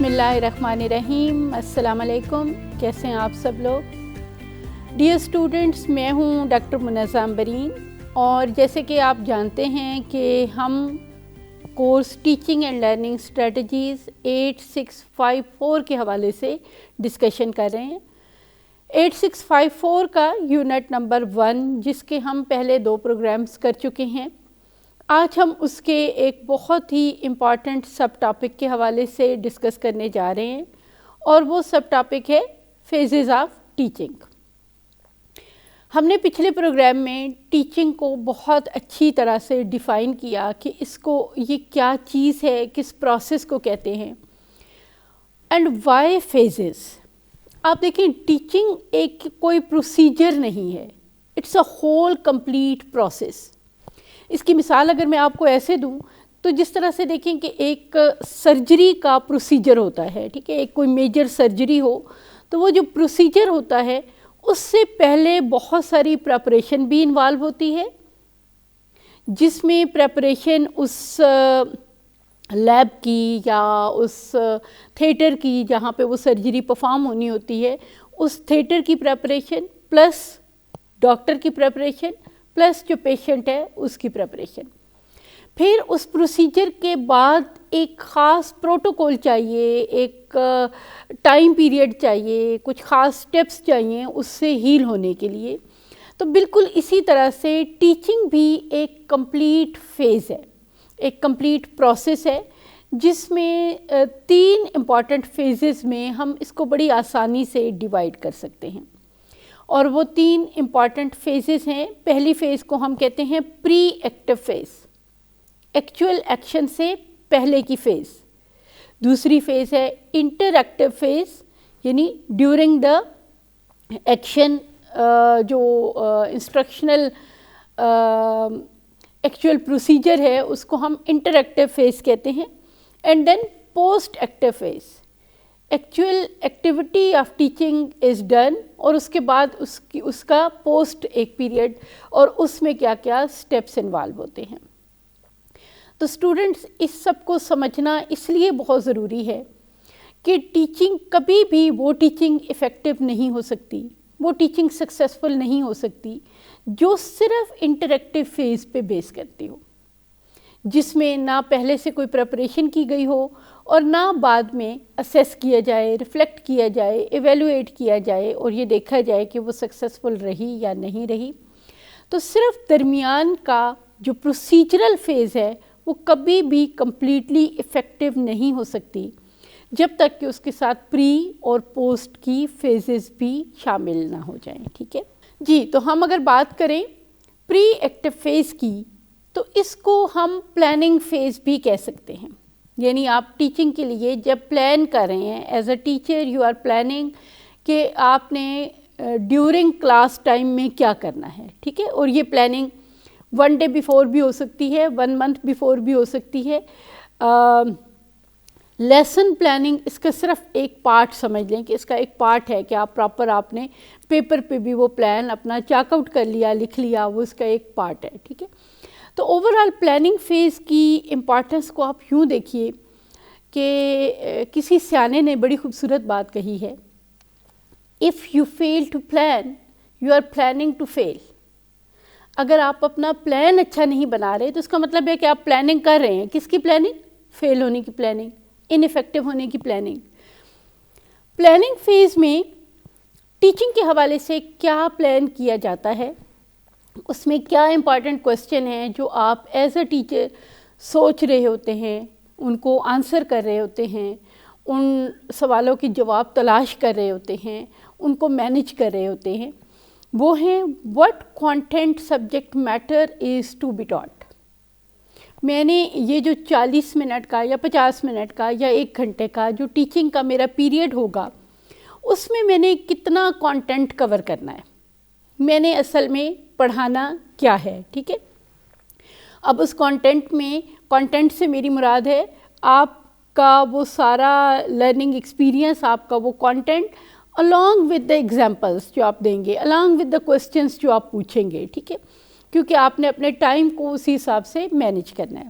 بسم اللہ الرحمن الرحیم. السلام علیکم. کیسے ہیں آپ سب لوگ؟ ڈیئر اسٹوڈنٹس، میں ہوں ڈاکٹر منظم برین، اور جیسے کہ آپ جانتے ہیں کہ ہم course teaching and learning strategies 8654 کے حوالے سے ڈسکشن کر رہے ہیں. 8654 کا یونٹ نمبر 1، جس کے ہم پہلے 2 پروگرامز کر چکے ہیں. آج ہم اس کے ایک بہت ہی امپارٹنٹ سب ٹاپک کے حوالے سے ڈسکس کرنے جا رہے ہیں، اور وہ سب ٹاپک ہے فیزز آف ٹیچنگ. ہم نے پچھلے پروگرام میں ٹیچنگ کو بہت اچھی طرح سے ڈیفائن کیا کہ اس کو یہ کیا چیز ہے، کس پروسیس کو کہتے ہیں، اینڈ وائی فیزز. آپ دیکھیں، ٹیچنگ ایک کوئی پروسیجر نہیں ہے، it's a whole complete process. اس کی مثال اگر میں آپ کو ایسے دوں تو جس طرح سے دیکھیں کہ ایک سرجری کا پروسیجر ہوتا ہے، ٹھیک ہے، ایک کوئی میجر سرجری ہو تو وہ جو پروسیجر ہوتا ہے اس سے پہلے بہت ساری پریپریشن بھی انوالو ہوتی ہے، جس میں پریپریشن اس لیب کی یا اس تھیٹر کی جہاں پہ وہ سرجری پرفارم ہونی ہوتی ہے، اس تھیٹر کی پریپریشن پلس ڈاکٹر کی پریپریشن پلس جو پیشنٹ ہے اس کی پریپریشن. پھر اس پروسیجر کے بعد ایک خاص پروٹوکول چاہیے، ایک ٹائم پیریڈ چاہیے، کچھ خاص سٹیپس چاہیے اس سے ہیل ہونے کے لیے. تو بالکل اسی طرح سے ٹیچنگ بھی ایک کمپلیٹ فیز ہے، ایک کمپلیٹ پروسیس ہے، جس میں 3 امپورٹنٹ فیزز میں ہم اس کو بڑی آسانی سے ڈیوائڈ کر سکتے ہیں. اور وہ 3 امپورٹنٹ فیزز ہیں. پہلی فیز کو ہم کہتے ہیں pre active phase, actual action سے پہلے کی فیز. دوسری فیز ہے انٹر ایکٹیو فیز، یعنی ڈیورنگ دا ایکشن جو انسٹرکشنل ایکچوئل پروسیجر ہے اس کو ہم انٹر ایکٹیو فیز کہتے ہیں. And then post active phase, actual activity of teaching is done, اور اس کے بعد اس کا پوسٹ ایک پیریڈ، اور اس میں کیا کیا اسٹیپس انوالو ہوتے ہیں. تو اسٹوڈنٹس، اس سب کو سمجھنا اس لیے بہت ضروری ہے کہ ٹیچنگ کبھی بھی وہ ٹیچنگ افیکٹو نہیں ہو سکتی، وہ ٹیچنگ سکسیزفل نہیں ہو سکتی جو صرف انٹریکٹیو فیز پہ بیس کرتی ہو، جس میں نہ پہلے سے کوئی پریپریشن کی گئی ہو اور نہ بعد میں اسیس کیا جائے، ریفلیکٹ کیا جائے، ایویلویٹ کیا جائے اور یہ دیکھا جائے کہ وہ سکسیزفل رہی یا نہیں رہی. تو صرف درمیان کا جو پروسیجرل فیز ہے وہ کبھی بھی کمپلیٹلی افیکٹو نہیں ہو سکتی جب تک کہ اس کے ساتھ پری اور پوسٹ کی فیزز بھی شامل نہ ہو جائیں. ٹھیک ہے جی. تو ہم اگر بات کریں پری ایکٹیو فیز کی تو اس کو ہم پلاننگ فیز بھی کہہ سکتے ہیں. یعنی آپ ٹیچنگ کے لیے جب پلان کر رہے ہیں، as a teacher you are planning کہ آپ نے ڈیورنگ کلاس ٹائم میں کیا کرنا ہے. ٹھیک ہے، اور یہ پلاننگ 1 ڈے بیفور بھی ہو سکتی ہے، 1 منتھ بیفور بھی ہو سکتی ہے. لیسن پلاننگ اس کا صرف ایک پارٹ سمجھ لیں کہ اس کا ایک پارٹ ہے کہ آپ نے پیپر پہ بھی وہ پلان اپنا چیک آؤٹ کر لیا، لکھ لیا، وہ اس کا ایک پارٹ ہے. ٹھیک ہے. تو اوور آل پلاننگ فیز کی امپارٹنس کو آپ یوں دیکھیے کہ کسی سیانے نے بڑی خوبصورت بات کہی ہے، if you fail to plan you are planning to fail. اگر آپ اپنا پلان اچھا نہیں بنا رہے تو اس کا مطلب ہے کہ آپ پلاننگ کر رہے ہیں. کس کی پلاننگ؟ فیل ہونے کی پلاننگ، ان افیکٹو ہونے کی پلاننگ. پلاننگ فیز میں ٹیچنگ کے حوالے سے کیا پلان کیا جاتا ہے، اس میں کیا امپارٹنٹ کوسچن ہیں جو آپ ایز اے ٹیچر سوچ رہے ہوتے ہیں، ان کو آنسر کر رہے ہوتے ہیں، ان سوالوں کے جواب تلاش کر رہے ہوتے ہیں، ان کو مینیج کر رہے ہوتے ہیں. وہ ہیں what content subject matter is to be taught. میں نے یہ جو 40 منٹ کا یا 50 منٹ کا یا 1 گھنٹے کا جو ٹیچنگ کا میرا پیریڈ ہوگا، اس میں نے کتنا کانٹینٹ کور کرنا ہے، میں نے اصل میں پڑھانا کیا ہے. ٹھیک ہے. اب اس کانٹینٹ سے میری مراد ہے آپ کا وہ سارا لرننگ ایکسپیرینس، آپ کا وہ content along with the examples جو آپ دیں گے، along with the questions جو آپ پوچھیں گے. ٹھیک ہے، کیونکہ آپ نے اپنے ٹائم کو اسی حساب سے مینیج کرنا ہے.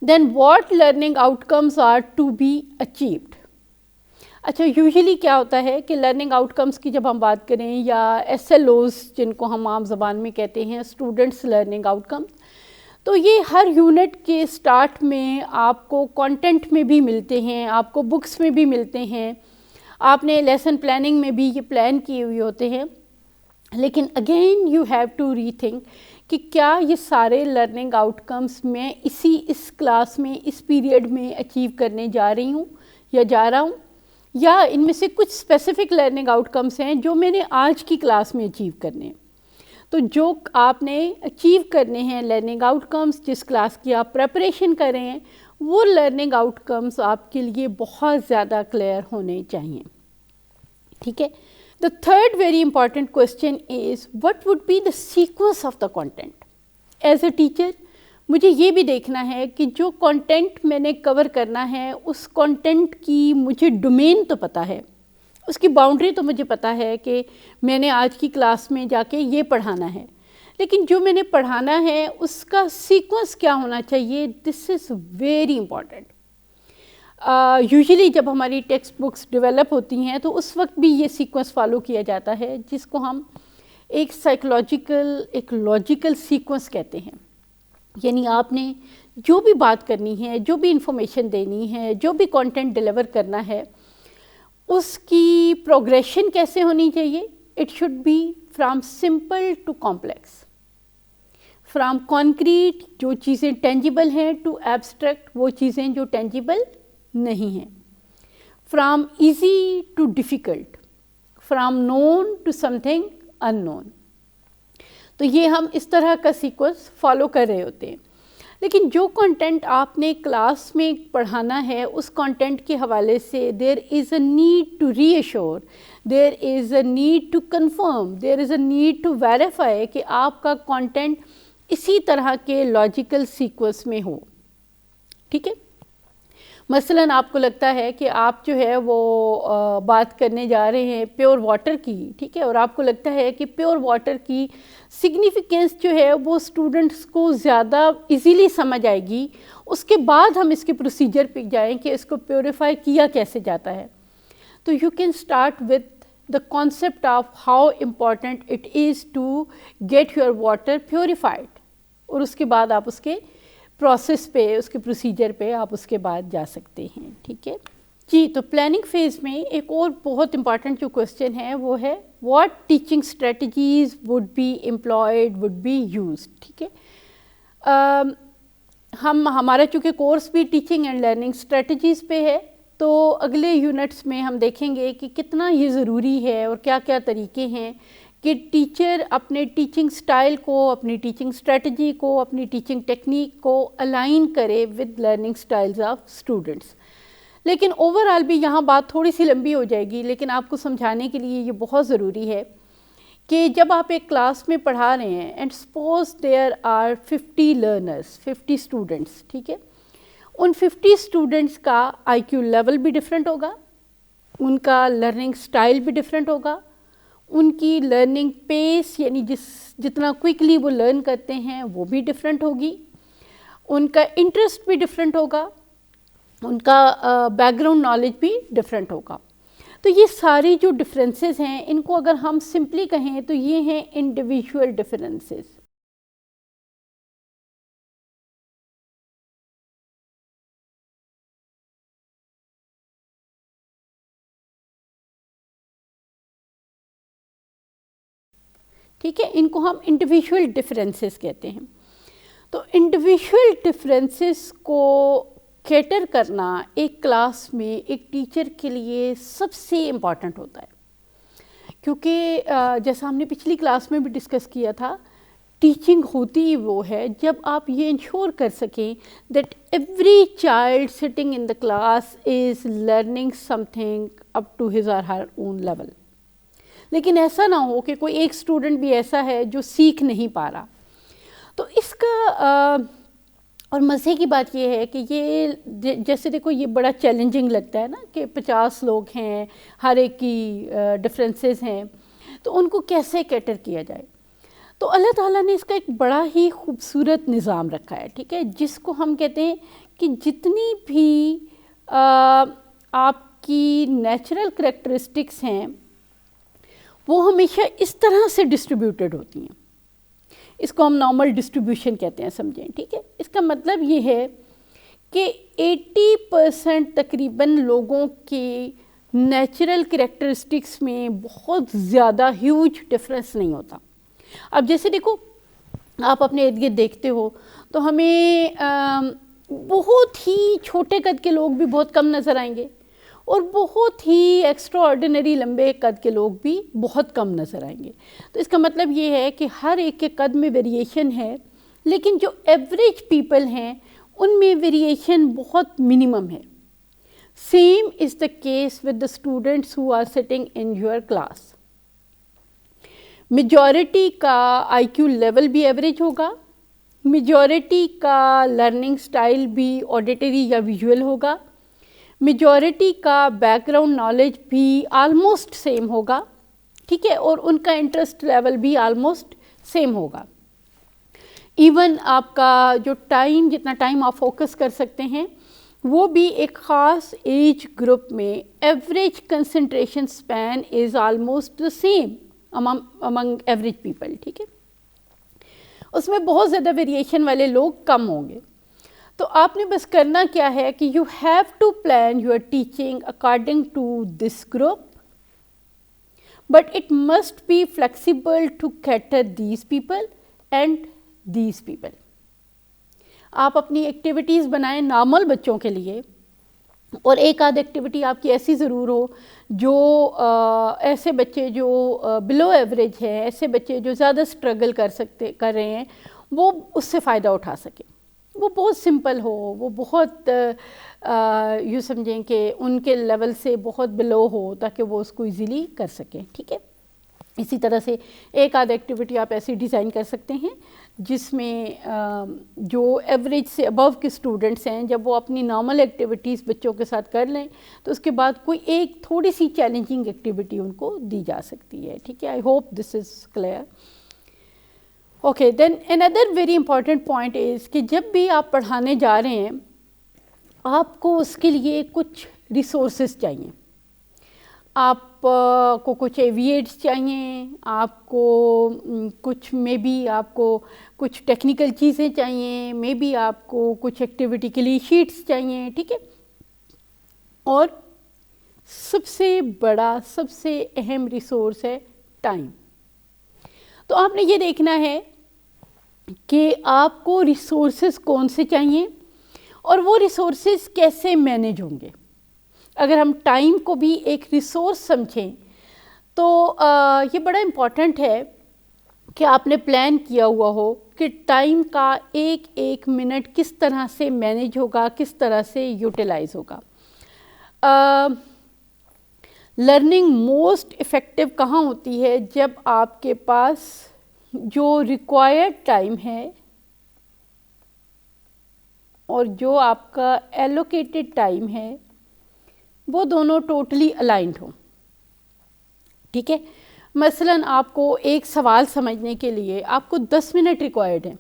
then what learning outcomes are to be achieved. اچھا یوزلی کیا ہوتا ہے کہ لرننگ آؤٹ کمس کی جب ہم بات کریں یا ایس ایل اوز جن کو ہم عام زبان میں کہتے ہیں اسٹوڈنٹس لرننگ آؤٹ کمس، تو یہ ہر یونٹ کے اسٹارٹ میں آپ کو کانٹینٹ میں بھی ملتے ہیں، آپ کو بکس میں بھی ملتے ہیں، آپ نے لیسن پلاننگ میں بھی یہ پلان کیے ہوئے ہوتے ہیں، لیکن again you have to rethink کہ کیا یہ سارے لرننگ آؤٹ کمس میں اس کلاس میں اس پیریڈ میں اچیو کرنے جا رہی ہوں یا جا رہا ہوں، یا ان میں سے کچھ اسپیسیفک لرننگ آؤٹ کمس ہیں جو میں نے آج کی کلاس میں اچیو کرنے ہیں. تو جو آپ نے اچیو کرنے ہیں لرننگ آؤٹ کمس، جس کلاس کی آپ پریپریشن کر رہے ہیں، وہ لرننگ آؤٹ کمس آپ کے لیے بہت زیادہ کلیئر ہونے چاہئیں. ٹھیک ہے. The third very important question is what would be the sequence of the content. As a teacher مجھے یہ بھی دیکھنا ہے کہ جو کانٹینٹ میں نے کور کرنا ہے اس کانٹینٹ کی مجھے ڈومین تو پتہ ہے، اس کی باؤنڈری تو مجھے پتہ ہے کہ میں نے آج کی کلاس میں جا کے یہ پڑھانا ہے، لیکن جو میں نے پڑھانا ہے اس کا سیکوینس کیا ہونا چاہیے، دس از ویری امپورٹنٹ. یوزلی جب ہماری ٹیکسٹ بکس ڈیولپ ہوتی ہیں تو اس وقت بھی یہ سیکوینس فالو کیا جاتا ہے جس کو ہم ایک سائیکولوجیکل ایک لاجیکل سیکوینس کہتے ہیں. یعنی آپ نے جو بھی بات کرنی ہے، جو بھی انفارمیشن دینی ہے، جو بھی کانٹینٹ ڈیلیور کرنا ہے، اس کی پروگریشن کیسے ہونی چاہیے. It should be from simple to complex, from concrete جو چیزیں ٹینجیبل ہیں ٹو ایبسٹریکٹ وہ چیزیں جو ٹینجیبل نہیں ہیں، from easy to difficult, from known to something unknown. تو یہ ہم اس طرح کا سیکوینس فالو کر رہے ہوتے ہیں. لیکن جو کانٹینٹ آپ نے کلاس میں پڑھانا ہے اس کانٹینٹ کے حوالے سے there is a need to reassure, there is a need to confirm, there is a need to verify کہ آپ کا کانٹینٹ اسی طرح کے لاجیکل سیکوینس میں ہو. ٹھیک ہے. مثلاً آپ کو لگتا ہے کہ آپ جو ہے وہ بات کرنے جا رہے ہیں پیور واٹر کی، ٹھیک ہے، اور آپ کو لگتا ہے کہ پیور واٹر کی سگنیفیکنس جو ہے وہ اسٹوڈنٹس کو زیادہ ایزیلی سمجھ آئے گی. اس کے بعد ہم اس کے پروسیجر پہ جائیں کہ اس کو پیوریفائی کیا کیسے جاتا ہے. تو you can start with the concept of how important it is to get your water purified, اور اس کے بعد آپ اس کے پروسیس پہ، اس کے پروسیجر پہ آپ اس کے بعد جا سکتے ہیں. ٹھیک ہے جی. تو پلاننگ فیز میں ایک اور بہت امپارٹنٹ جو کویسچن ہے وہ ہے what teaching strategies would be employed would be used. ٹھیک ہے. ہمارا چونکہ کورس بھی ٹیچنگ اینڈ لرننگ اسٹریٹجیز پہ ہے، تو اگلے یونٹس میں ہم دیکھیں گے کہ کتنا یہ ضروری ہے اور کیا کیا طریقے ہیں کہ ٹیچر اپنے ٹیچنگ سٹائل کو، اپنی ٹیچنگ اسٹریٹجی کو، اپنی ٹیچنگ ٹیکنیک کو الائن کرے with learning styles of students. لیکن اوور آل بھی یہاں بات تھوڑی سی لمبی ہو جائے گی، لیکن آپ کو سمجھانے کے لیے یہ بہت ضروری ہے کہ جب آپ ایک کلاس میں پڑھا رہے ہیں and suppose there are 50 learners, 50 students, ٹھیک ہے، ان 50 اسٹوڈنٹس کا آئی کیو لیول بھی ڈفرینٹ ہوگا، ان کا لرننگ سٹائل بھی ڈفرینٹ ہوگا، ان کی لرننگ پیس یعنی جتنا کوئکلی وہ لرن کرتے ہیں وہ بھی ڈفرینٹ ہوگی، ان کا انٹرسٹ بھی ڈفرینٹ ہوگا، ان کا بیک گراؤنڈ نالج بھی ڈفرینٹ ہوگا. تو یہ ساری جو ڈفرینسز ہیں ان کو اگر ہم سمپلی کہیں تو یہ ہیں انڈیویژول ڈفرینسز. ٹھیک ہے، ان کو ہم انڈیویژول ڈفرینسز کہتے ہیں. تو انڈیویژول ڈفرینسز کو کیٹر کرنا ایک کلاس میں ایک ٹیچر کے لیے سب سے امپورٹنٹ ہوتا ہے، کیونکہ جیسا ہم نے پچھلی کلاس میں بھی ڈسکس کیا تھا، ٹیچنگ ہوتی وہ ہے جب آپ یہ انشور کر سکیں that every child sitting in the class is learning something up to his or her own level. لیکن ایسا نہ ہو کہ کوئی ایک اسٹوڈنٹ بھی ایسا ہے جو سیکھ نہیں پا رہا. تو اس کا اور مزے کی بات یہ ہے کہ یہ جیسے دیکھو یہ بڑا چیلنجنگ لگتا ہے نا کہ 50 لوگ ہیں، ہر ایک کی ڈفرینسز ہیں، تو ان کو کیسے کیٹر کیا جائے. تو اللہ تعالیٰ نے اس کا ایک بڑا ہی خوبصورت نظام رکھا ہے، ٹھیک ہے، جس کو ہم کہتے ہیں کہ جتنی بھی آپ کی نیچرل کریکٹرسٹکس ہیں وہ ہمیشہ اس طرح سے ڈسٹریبیوٹیڈ ہوتی ہیں. اس کو ہم نارمل ڈسٹریبیوشن کہتے ہیں, سمجھیں, ٹھیک ہے. اس کا مطلب یہ ہے کہ 80% تقریباً لوگوں کی نیچرل کریکٹرسٹکس میں بہت زیادہ ہیوج ڈفرینس نہیں ہوتا. اب جیسے دیکھو, آپ اپنے ارد گرد دیکھتے ہو تو ہمیں بہت ہی چھوٹے قد کے لوگ بھی بہت کم نظر آئیں گے, اور بہت ہی ایکسٹرا آرڈینری لمبے قد کے لوگ بھی بہت کم نظر آئیں گے. تو اس کا مطلب یہ ہے کہ ہر ایک کے قد میں ویریشن ہے, لیکن جو ایوریج پیپل ہیں ان میں ویریشن بہت منیمم ہے. Same is the case with the students who are sitting in your class. Majority کا آئی کیو لیول بھی ایوریج ہوگا, میجورٹی کا لرننگ سٹائل بھی آڈیٹری یا ویژول ہوگا, میجورٹی کا بیک گراؤنڈ نالج بھی آلموسٹ سیم ہوگا, ٹھیک ہے, اور ان کا انٹرسٹ لیول بھی آلموسٹ سیم ہوگا. ایون آپ کا جو ٹائم, جتنا ٹائم آپ فوکس کر سکتے ہیں وہ بھی ایک خاص ایج گروپ میں average concentration span is almost the same among average people, ٹھیک ہے. اس میں بہت زیادہ ویریشن والے لوگ کم ہوں گے. تو آپ نے بس کرنا کیا ہے کہ you have to plan your teaching according to this group, but it must be flexible to cater these people and these people. آپ اپنی ایکٹیویٹیز بنائیں نارمل بچوں کے لیے, اور ایک آدھ ایکٹیویٹی آپ کی ایسی ضرور ہو جو ایسے بچے جو بلو ایوریج ہیں, ایسے بچے جو زیادہ اسٹرگل کر رہے ہیں, وہ اس سے فائدہ اٹھا سکیں. وہ بہت سمپل ہو, وہ بہت یوں سمجھیں کہ ان کے لیول سے بہت بلو ہو, تاکہ وہ اس کو ایزیلی کر سکیں, ٹھیک ہے. اسی طرح سے ایک آدھ ایکٹیویٹی آپ ایسی ڈیزائن کر سکتے ہیں جس میں جو ایوریج سے ابو کے اسٹوڈنٹس ہیں, جب وہ اپنی نارمل ایکٹیویٹیز بچوں کے ساتھ کر لیں تو اس کے بعد کوئی ایک تھوڑی سی چیلنجنگ ایکٹیویٹی ان کو دی جا سکتی ہے, ٹھیک ہے. I hope this is clear. Okay, then another very important point is کہ جب بھی آپ پڑھانے جا رہے ہیں آپ کو اس کے لیے کچھ ریسورسز چاہیے. آپ کو کچھ ایویٹس چاہیے, آپ کو کچھ آپ کو کچھ ٹیکنیکل چیزیں چاہیے, آپ کو کچھ ایکٹیویٹی کے لیے شیٹس چاہیے, ٹھیک ہے. اور سب سے بڑا, سب سے اہم ریسورس ہے ٹائم. تو آپ نے یہ دیکھنا ہے کہ آپ کو ریسورسز کون سے چاہیے اور وہ ریسورسز کیسے مینیج ہوں گے. اگر ہم ٹائم کو بھی ایک ریسورس سمجھیں تو یہ بڑا امپورٹنٹ ہے کہ آپ نے پلان کیا ہوا ہو کہ ٹائم کا ایک ایک منٹ کس طرح سے مینیج ہوگا, کس طرح سے یوٹیلائز ہوگا. لرننگ موسٹ افیکٹو کہاں ہوتی ہے؟ جب آپ کے پاس جو ریکوائرڈ ٹائم ہے اور جو آپ کا ایلوکیٹڈ ٹائم ہے وہ دونوں ٹوٹلی الائنڈ ہوں, ٹھیک ہے. مثلاً آپ کو ایک سوال سمجھنے کے لیے آپ کو 10 منٹ ریکوائرڈ ہیں,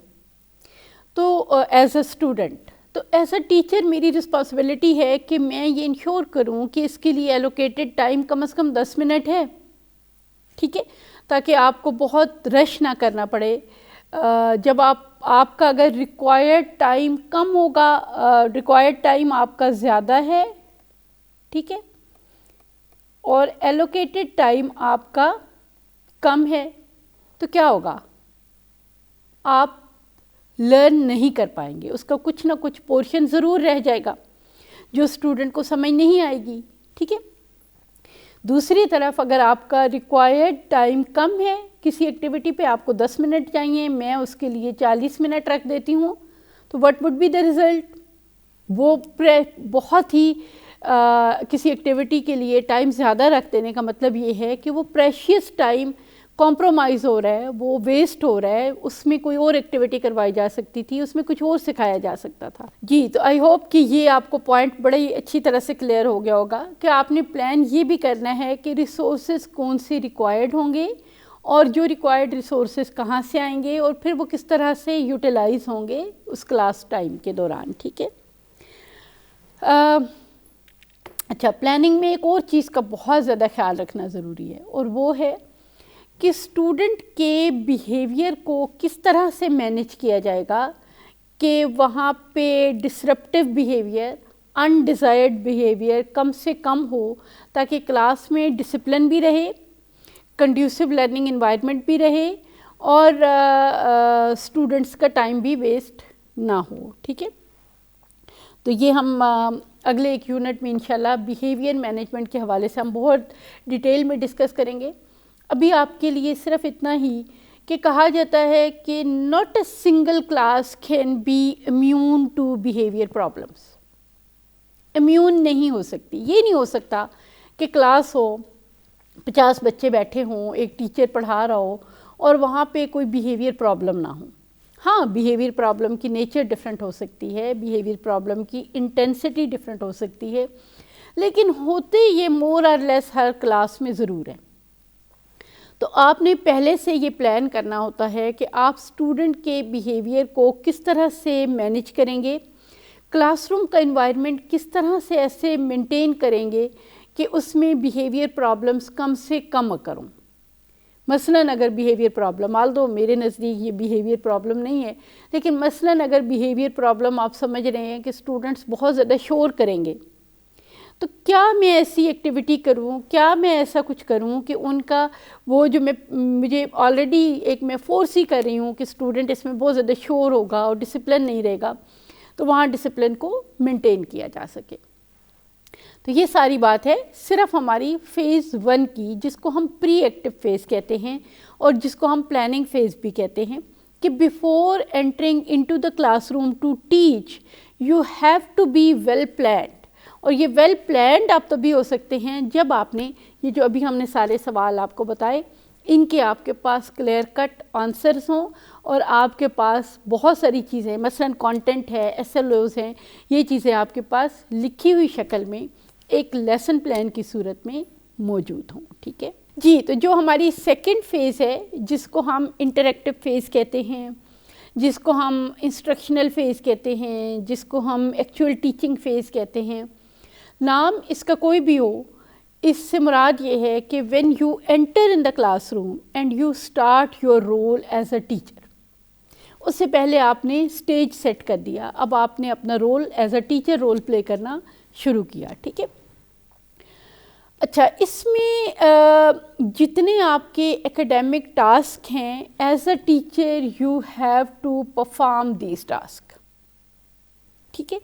تو ایز اے اسٹوڈنٹ, تو ایز اے ٹیچر میری رسپانسبلٹی ہے کہ میں یہ انشور کروں کہ اس کے لیے ایلوکیٹڈ ٹائم کم از کم 10 منٹ ہے, ٹھیک ہے, تاکہ آپ کو بہت رش نہ کرنا پڑے. جب آپ کا اگر ریکوائرڈ ٹائم کم ہوگا, ریکوائرڈ ٹائم آپ کا زیادہ ہے, ٹھیک ہے, اور ایلوکیٹڈ ٹائم آپ کا کم ہے, تو کیا ہوگا؟ آپ لرن نہیں کر پائیں گے. اس کا کچھ نہ کچھ پورشن ضرور رہ جائے گا جو اسٹوڈنٹ کو سمجھ نہیں آئے گی, ٹھیک ہے. دوسری طرف اگر آپ کا ریکوائرڈ ٹائم کم ہے, کسی ایکٹیویٹی پہ آپ کو 10 منٹ چاہیے, میں اس کے لیے 40 منٹ رکھ دیتی ہوں, تو what would be the result? وہ بہت ہی کسی ایکٹیویٹی کے لیے ٹائم زیادہ رکھ دینے کا مطلب یہ ہے کہ وہ پریشیس ٹائم کمپرومائز ہو رہا ہے, وہ ویسٹ ہو رہا ہے. اس میں کوئی اور ایکٹیویٹی کروائی جا سکتی تھی, اس میں کچھ اور سکھایا جا سکتا تھا. جی, تو آئی ہوپ کہ یہ آپ کو پوائنٹ بڑے ہی اچھی طرح سے کلیئر ہو گیا ہوگا کہ آپ نے پلان یہ بھی کرنا ہے کہ ریسورسز کون سے ریکوائرڈ ہوں گے اور جو ریکوائرڈ ریسورسز کہاں سے آئیں گے اور پھر وہ کس طرح سے یوٹیلائز ہوں گے اس کلاس ٹائم کے دوران, ٹھیک ہے. اچھا، پلاننگ میں ایک اور چیز کا بہت زیادہ خیال رکھنا ضروری ہے، اور وہ ہے کہ اسٹوڈنٹ کے بیہیویئر کو کس طرح سے مینیج کیا جائے گا کہ وہاں پہ ڈسرپٹیو بیہیویئر، انڈیزائرڈ بیہیویئر کم سے کم ہو، تاکہ کلاس میں ڈسپلن بھی رہے، کنڈیوسو لرننگ انوائرمنٹ بھی رہے، اور اسٹوڈنٹس کا ٹائم بھی ویسٹ نہ ہو. ٹھیک ہے، تو یہ ہم اگلے ایک یونٹ میں انشاءاللہ بیہیویئر مینجمنٹ کے حوالے سے ہم بہت ڈیٹیل میں ڈسکس کریں گے. ابھی آپ کے لیے صرف اتنا ہی کہ کہا جاتا ہے کہ not a single class can be immune to behavior problems. Immune نہیں ہو سکتی، یہ نہیں ہو سکتا کہ کلاس ہو، 50 بچے بیٹھے ہوں، ایک ٹیچر پڑھا رہا ہو اور وہاں پہ کوئی بیہیویئر پرابلم نہ ہو. ہاں، بیہیویئر پرابلم کی نیچر ڈفرینٹ ہو سکتی ہے، بیہیویئر پرابلم کی انٹینسٹی ڈفرینٹ ہو سکتی ہے، لیکن ہوتے یہ مور اور لیس ہر کلاس میں ضرور ہے. تو آپ نے پہلے سے یہ پلان کرنا ہوتا ہے کہ آپ اسٹوڈنٹ کے بیہیویئر کو کس طرح سے مینیج کریں گے، کلاس روم کا انوائرمنٹ کس طرح سے ایسے مینٹین کریں گے کہ اس میں بیہیویئر پرابلمس کم سے کم کروں. مثلاً اگر بیہیویئر پرابلم، آلدو میرے نزدیک یہ بیہیویئر پرابلم نہیں ہے، لیکن مثلاً اگر بیہیویئر پرابلم آپ سمجھ رہے ہیں کہ اسٹوڈنٹس بہت زیادہ شور کریں گے، تو کیا میں ایسی ایکٹیویٹی کروں، کیا میں ایسا کچھ کروں کہ ان کا وہ جو مجھے آلریڈی ایک میں فورس ہی کر رہی ہوں کہ اسٹوڈنٹ اس میں بہت زیادہ شور ہوگا اور ڈسپلن نہیں رہے گا، تو وہاں ڈسپلن کو مینٹین کیا جا سکے. تو یہ ساری بات ہے صرف ہماری فیز 1 کی، جس کو ہم پری ایکٹیو فیز کہتے ہیں اور جس کو ہم پلاننگ فیز بھی کہتے ہیں، کہ before entering into the classroom to teach you have to be well planned. اور یہ ویل پلانڈ آپ تبھی ہو سکتے ہیں جب آپ نے یہ جو ابھی ہم نے سارے سوال آپ کو بتائے، ان کے آپ کے پاس کلیئر کٹ آنسرز ہوں، اور آپ کے پاس بہت ساری چیزیں مثلاً کانٹینٹ ہے، ایس ایل اوز ہیں، یہ چیزیں آپ کے پاس لکھی ہوئی شکل میں ایک لیسن پلان کی صورت میں موجود ہوں. ٹھیک ہے جی. تو جو ہماری سیکنڈ فیز ہے، جس کو ہم انٹریکٹیو فیز کہتے ہیں، جس کو ہم انسٹرکشنل فیز کہتے ہیں، جس کو ہم ایکچوئل ٹیچنگ فیز کہتے ہیں، نام اس کا کوئی بھی ہو، اس سے مراد یہ ہے کہ when you enter in the classroom and you start your role as a teacher، اس سے پہلے آپ نے اسٹیج سیٹ کر دیا، اب آپ نے اپنا role as a teacher role play کرنا شروع کیا. ٹھیک ہے. اچھا، اس میں جتنے آپ کے ایکیڈیمک ٹاسک ہیں، as a teacher you have to perform these task. ٹھیک ہے.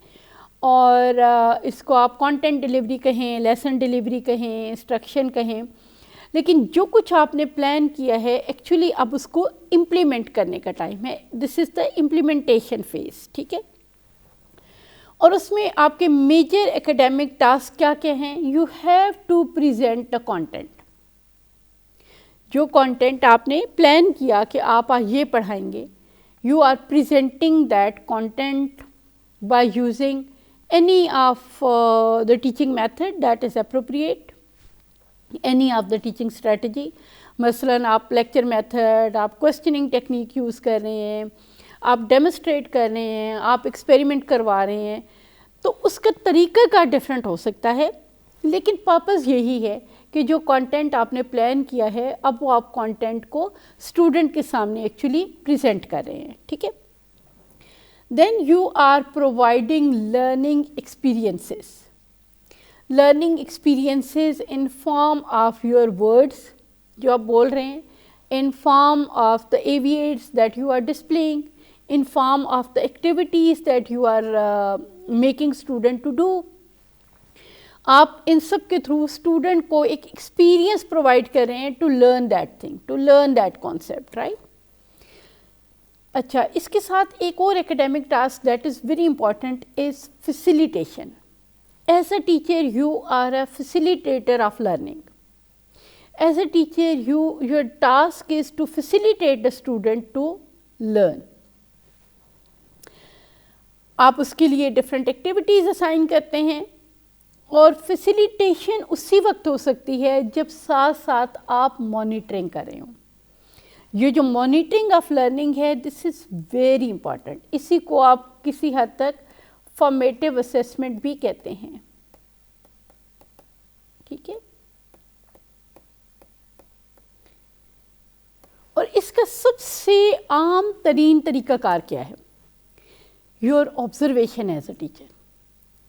اور اس کو آپ کانٹینٹ ڈیلیوری کہیں، لیسن ڈیلیوری کہیں، انسٹرکشن کہیں، لیکن جو کچھ آپ نے پلان کیا ہے ایکچولی اب اس کو امپلیمنٹ کرنے کا ٹائم ہے. دس از دا امپلیمنٹیشن فیز. ٹھیک ہے. اور اس میں آپ کے میجر ایکیڈیمک ٹاسک کیا کیا ہیں؟ You have to present the content. جو کانٹینٹ آپ نے پلان کیا کہ آپ یہ پڑھائیں گے، you are presenting that content by using any of the teaching method that is appropriate, any of the teaching strategy. مثلاً آپ لیکچر میتھڈ، آپ کوسچننگ ٹیکنیک یوز کر رہے ہیں، آپ ڈیمونسٹریٹ کر رہے ہیں، آپ ایکسپیریمنٹ کروا رہے ہیں، تو اس کا طریقہ کا ڈفرینٹ ہو سکتا ہے، لیکن پرپز یہی ہے کہ جو کانٹینٹ آپ نے پلان کیا ہے اب وہ آپ کانٹینٹ کو اسٹوڈنٹ کے سامنے ایکچولی پریزنٹ کر رہے ہیں. ٹھیک ہے. Then you are providing learning experiences. Learning experiences in form of your words جو آپ بول رہے ہیں, in form of the aviates that you are displaying, in form of the activities that you are making student to do. آپ ان سب کے through student کو ایک experience provide کر رہے ہیں to learn that thing, to learn that concept, right. اچھا، اس کے ساتھ ایک اور academic task that is very important is facilitation. As a teacher you are a facilitator of learning. As a teacher your task is to facilitate the student to learn. آپ اس کے لیے ڈفرینٹ ایکٹیویٹیز اسائن کرتے ہیں، اور facilitation اسی وقت ہو سکتی ہے جب ساتھ ساتھ آپ مانیٹرنگ کر رہے ہوں. یہ جو مانیٹرنگ آف لرننگ ہے، دس از ویری امپورٹنٹ. اسی کو آپ کسی حد تک فارمیٹیو اسیسمنٹ بھی کہتے ہیں. ٹھیک ہے. اور اس کا سب سے عام ترین طریقہ کار کیا ہے؟ Your observation as a teacher.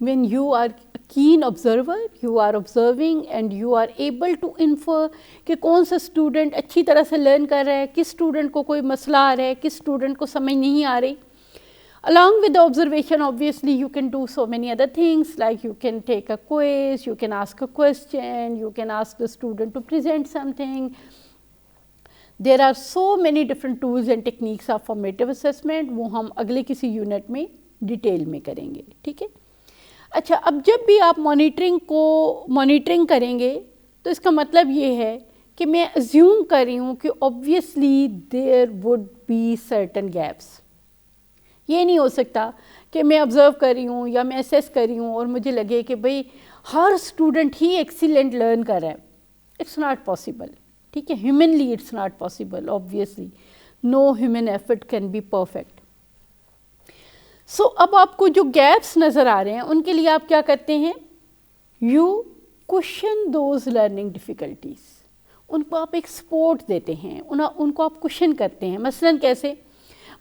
When you are a keen observer, you are observing and you are able to infer کہ کون سا اسٹوڈنٹ اچھی طرح سے لرن کر رہا ہے, کس اسٹوڈنٹ کو کوئی مسئلہ آ رہا ہے, کس اسٹوڈنٹ کو سمجھ نہیں آ رہی. Along with the observation, obviously you can do so many other things, like you can take a quiz, you can ask a question, you can ask the student to present something. There are so many different tools and techniques of formative assessment. وہ ہم اگلے کسی unit میں detail میں کریں گے. ٹھیک ہے. اچھا, اب جب بھی آپ مانیٹرنگ کریں گے تو اس کا مطلب یہ ہے کہ میں ایزیوم کر رہی ہوں کہ obviously there would be certain gaps. یہ نہیں ہو سکتا کہ میں آبزرو کر رہی ہوں یا میں اسیس کر رہی ہوں اور مجھے لگے کہ بھئی ہر اسٹوڈنٹ ہی ایکسیلنٹ لرن کر رہا ہے. It's not possible. ٹھیک ہے. Humanly it's not possible. obviously no human effort can be perfect. So اب آپ کو جو گیپس نظر آ رہے ہیں ان کے لیے آپ کیا کرتے ہیں؟ You question those learning difficulties. ان کو آپ ایک سپورٹ دیتے ہیں, ان کو آپ کوشچن کرتے ہیں. مثلاً کیسے؟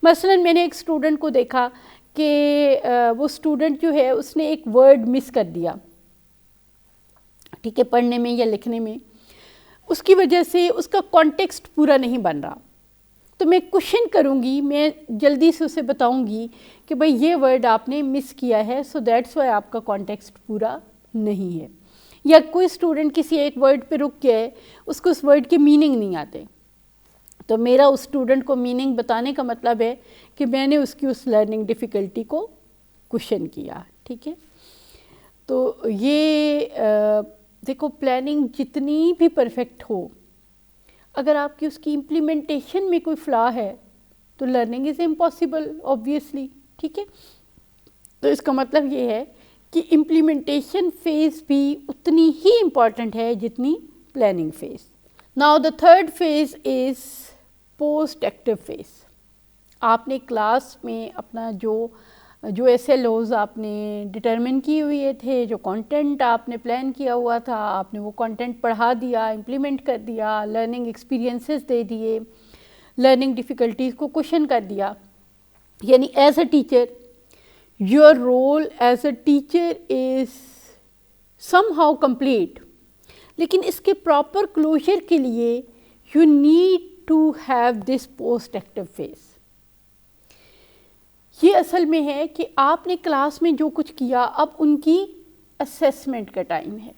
مثلاً میں نے ایک اسٹوڈنٹ کو دیکھا کہ وہ اسٹوڈنٹ جو ہے اس نے ایک ورڈ مس کر دیا. ٹھیک ہے. پڑھنے میں یا لکھنے میں, اس کی وجہ سے اس کا کانٹیکسٹ پورا نہیں بن رہا. تو میں کوشچن کروں گی, میں جلدی سے اسے بتاؤں گی کہ بھئی یہ ورڈ آپ نے مس کیا ہے, سو دیٹس وائی آپ کا کانٹیکسٹ پورا نہیں ہے. یا کوئی اسٹوڈنٹ کسی ایک ورڈ پہ رک گیا ہے, اس کو اس ورڈ کے میننگ نہیں آتے, تو میرا اس اسٹوڈنٹ کو میننگ بتانے کا مطلب ہے کہ میں نے اس کی اس لرننگ ڈیفیکلٹی کو کوشچن کیا. ٹھیک ہے. تو یہ دیکھو, پلاننگ جتنی بھی پرفیکٹ ہو, اگر آپ کی اس کی امپلیمنٹیشن میں کوئی فلا ہے تو لرننگ از امپاسبل obviously. ٹھیک ہے. تو اس کا مطلب یہ ہے کہ امپلیمنٹیشن فیز بھی اتنی ہی امپورٹنٹ ہے جتنی planning phase. Now the third phase is post active phase. آپ نے کلاس میں اپنا جو ایس ایل اوز آپ نے ڈٹرمن کیے ہوئے تھے, جو کانٹینٹ آپ نے پلان کیا ہوا تھا, آپ نے وہ کانٹینٹ پڑھا دیا, امپلیمنٹ کر دیا, لرننگ ایکسپیرینسز دے دیے, لرننگ ڈیفیکلٹیز کو کوشچن کر دیا. یعنی as a teacher, your role as a teacher is somehow complete. لیکن اس کے پراپر کلوجر کے لیے you need to have this post active phase. یہ اصل میں ہے کہ آپ نے کلاس میں جو کچھ کیا, اب ان کی اسیسمنٹ کا ٹائم ہے.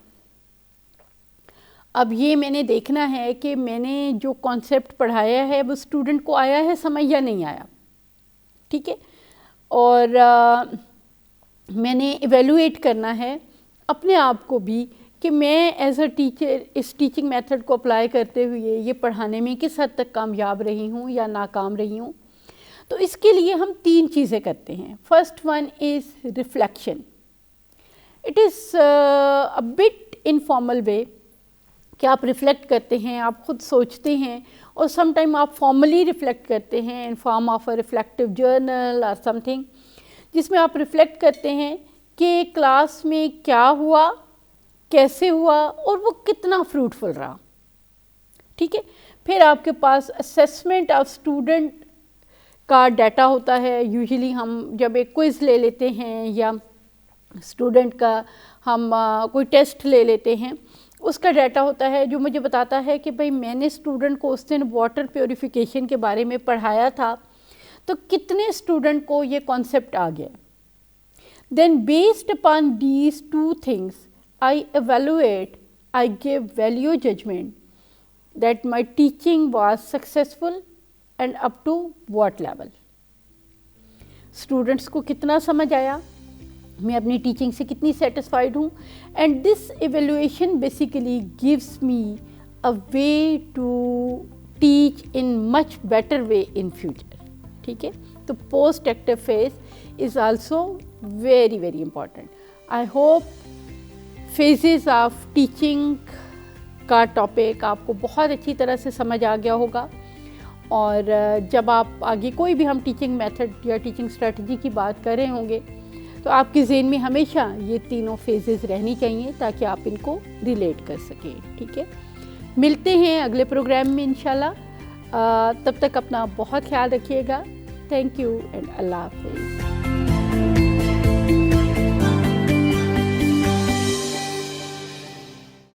اب یہ میں نے دیکھنا ہے کہ میں نے جو کانسیپٹ پڑھایا ہے وہ اسٹوڈنٹ کو آیا ہے سمجھ یا نہیں آیا. ٹھیک ہے. اور میں نے ایویلویٹ کرنا ہے اپنے آپ کو بھی کہ میں ایز اے ٹیچر اس ٹیچنگ میتھڈ کو اپلائی کرتے ہوئے یہ پڑھانے میں کس حد تک کامیاب رہی ہوں یا ناکام رہی ہوں. تو اس کے لیے ہم 3 چیزیں کرتے ہیں. First one is reflection. It is a but informal way کہ آپ ریفلیکٹ کرتے ہیں, آپ خود سوچتے ہیں, اور سم ٹائم آپ فارملی ریفلیکٹ کرتے ہیں in form of a reflective journal اور سم تھنگ, جس میں آپ ریفلیکٹ کرتے ہیں کہ کلاس میں کیا ہوا, کیسے ہوا, اور وہ کتنا فروٹفل رہا. ٹھیک ہے. پھر آپ کے پاس اسیسمنٹ آف اسٹوڈنٹ کا ڈیٹا ہوتا ہے. یوزلی ہم جب ایک کوئز لے لیتے ہیں یا اسٹوڈنٹ کا ہم کوئی ٹیسٹ لے لیتے ہیں, اس کا ڈیٹا ہوتا ہے جو مجھے بتاتا ہے کہ بھئی میں نے اسٹوڈنٹ کو اس دن واٹر پیوریفیکیشن کے بارے میں پڑھایا تھا, تو کتنے اسٹوڈنٹ کو یہ کانسیپٹ آ گیا. Then based upon these 2 things I evaluate, I give value judgment that my teaching was successful and up to what level. Students کو کتنا سمجھ آیا, میں اپنی ٹیچنگ سے کتنی سیٹسفائیڈ ہوں, and this evaluation basically gives me a way to teach in much better way in future. ٹھیک ہے. تو post active phase is also very very important. I hope phases of teaching کا topic آپ کو بہت اچھی طرح سے سمجھ آ گیا ہوگا, اور جب آپ آگے کوئی بھی ہم ٹیچنگ میتھڈ یا ٹیچنگ اسٹریٹجی کی بات کر رہے ہوں گے تو آپ کے ذہن میں ہمیشہ یہ تینوں فیزز رہنی چاہیے تاکہ آپ ان کو ریلیٹ کر سکیں. ٹھیک ہے, ملتے ہیں اگلے پروگرام میں انشاءاللہ. تب تک اپنا بہت خیال رکھیے گا. تھینک یو اینڈ اللہ حافظ.